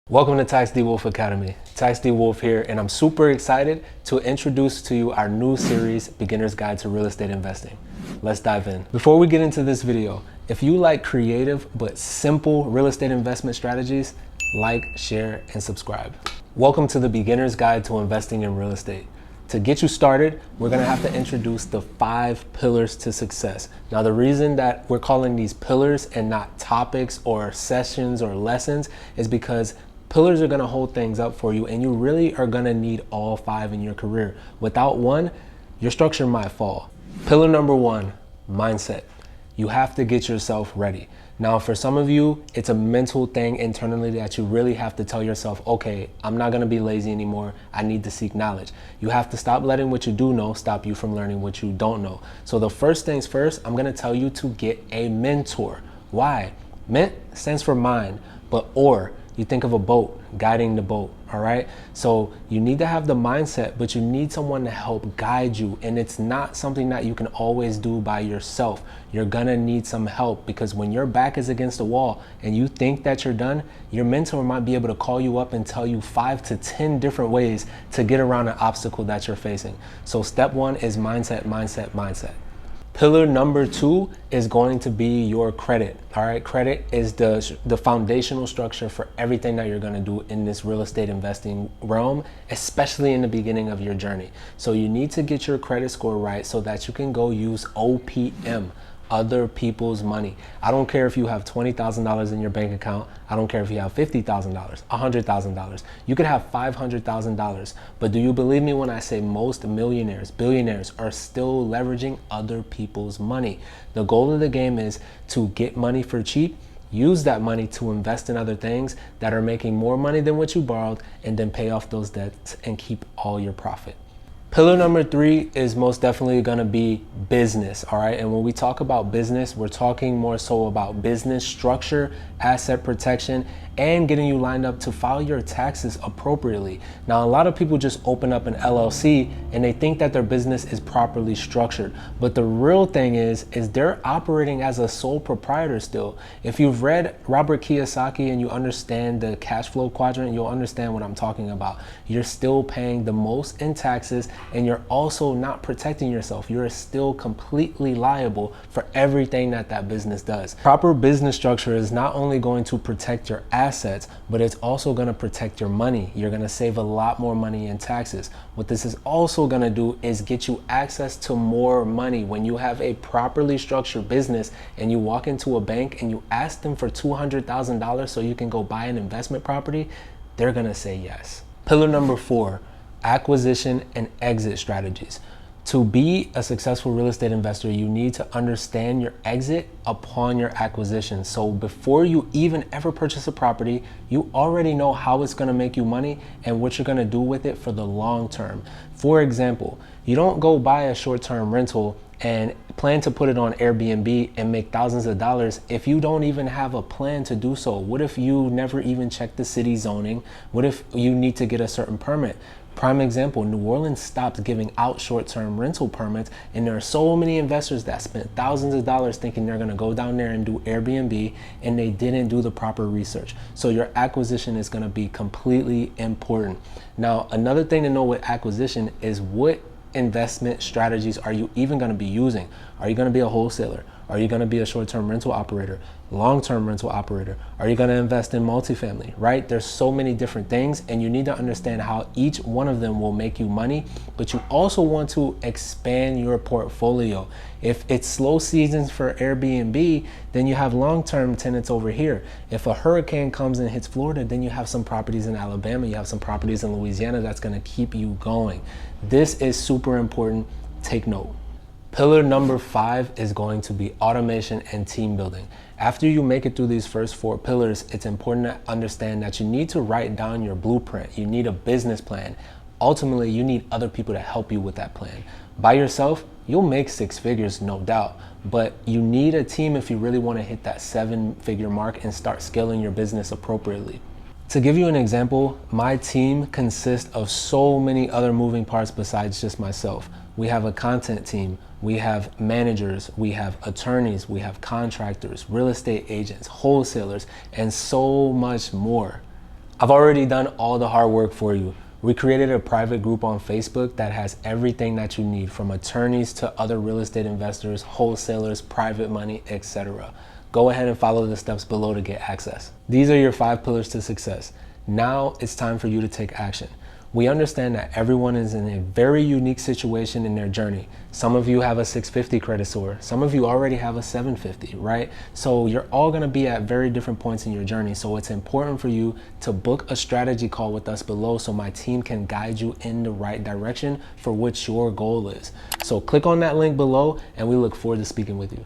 Welcome to Tax D Wolf Academy. Tax D Wolf here, and I'm super excited to introduce to you our new series, Beginner's Guide to Real Estate Investing. Let's dive in. Before we get into this video, if you like creative but simple real estate investment strategies, like, share, and subscribe. Welcome to the Beginner's Guide to Investing in Real Estate. To get you started, we're gonna have to introduce the 5 pillars to success. Now, the reason that we're calling these pillars and not topics or sessions or lessons is because pillars are gonna hold things up for you, and you really are gonna need all 5 in your career. Without one, your structure might fall. Pillar number 1, mindset. You have to get yourself ready. Now, for some of you, it's a mental thing internally that you really have to tell yourself, okay, I'm not gonna be lazy anymore. I need to seek knowledge. You have to stop letting what you do know stop you from learning what you don't know. So the first things first, I'm gonna tell you to get a mentor. Why? Ment stands for mind, but you think of a boat, guiding the boat, all right? So you need to have the mindset, but you need someone to help guide you. And it's not something that you can always do by yourself. You're gonna need some help, because when your back is against the wall and you think that you're done, your mentor might be able to call you up and tell you 5 to 10 different ways to get around an obstacle that you're facing. So step 1 is mindset, mindset, mindset. Pillar number 2 is going to be your credit. All right, credit is the foundational structure for everything that you're going to do in this real estate investing realm, especially in the beginning of your journey. So you need to get your credit score right so that you can go use OPM, other people's money. I don't care if you have $20,000 in your bank account. I don't care if you have $50,000, $100,000. You could have $500,000. But do you believe me when I say most millionaires, billionaires are still leveraging other people's money? The goal of the game is to get money for cheap, use that money to invest in other things that are making more money than what you borrowed, and then pay off those debts and keep all your profit. Pillar number 3 is most definitely gonna be business, all right? And when we talk about business, we're talking more so about business structure, asset protection, and getting you lined up to file your taxes appropriately. Now, a lot of people just open up an LLC and they think that their business is properly structured. But the real thing is they're operating as a sole proprietor still. If you've read Robert Kiyosaki and you understand the cash flow quadrant, you'll understand what I'm talking about. You're still paying the most in taxes, and you're also not protecting yourself. You're still completely liable for everything that business does. Proper business structure is not only going to protect your assets, but it's also going to protect your money. You're going to save a lot more money in taxes. What this is also going to do is get you access to more money. When you have a properly structured business and you walk into a bank and you ask them for $200,000 so you can go buy an investment property, they're going to say yes. Pillar number 4, acquisition and exit strategies. To be a successful real estate investor, you need to understand your exit upon your acquisition. So before you even ever purchase a property, you already know how it's gonna make you money and what you're gonna do with it for the long term. For example, you don't go buy a short-term rental and plan to put it on Airbnb and make thousands of dollars if you don't even have a plan to do so. What if you never even check the city zoning? What if you need to get a certain permit? Prime example, New Orleans stopped giving out short-term rental permits, and there are so many investors that spent thousands of dollars thinking they're gonna go down there and do Airbnb, and they didn't do the proper research. So your acquisition is gonna be completely important. Now, another thing to know with acquisition is what investment strategies are you even gonna be using? Are you gonna be a wholesaler? Are you gonna be a short-term rental operator, long-term rental operator? Are you gonna invest in multifamily, right? There's so many different things, and you need to understand how each one of them will make you money, but you also want to expand your portfolio. If it's slow seasons for Airbnb, then you have long-term tenants over here. If a hurricane comes and hits Florida, then you have some properties in Alabama, you have some properties in Louisiana that's gonna keep you going. This is super important, take note. Pillar number 5 is going to be automation and team building. After you make it through these first 4 pillars, it's important to understand that you need to write down your blueprint. You need a business plan. Ultimately, you need other people to help you with that plan. By yourself, you'll make 6 figures, no doubt, but you need a team if you really want to hit that 7-figure mark and start scaling your business appropriately. To give you an example, my team consists of so many other moving parts besides just myself. We have a content team. We have managers. We have attorneys. We have contractors, real estate agents, wholesalers, and so much more. I've already done all the hard work for you. We created a private group on Facebook that has everything that you need, from attorneys to other real estate investors, wholesalers, private money, etc. Go ahead and follow the steps below to get access. These are your 5 pillars to success. Now it's time for you to take action. We understand that everyone is in a very unique situation in their journey. Some of you have a 650 credit score. Some of you already have a 750, right? So you're all gonna be at very different points in your journey. So it's important for you to book a strategy call with us below so my team can guide you in the right direction for which your goal is. So click on that link below and we look forward to speaking with you.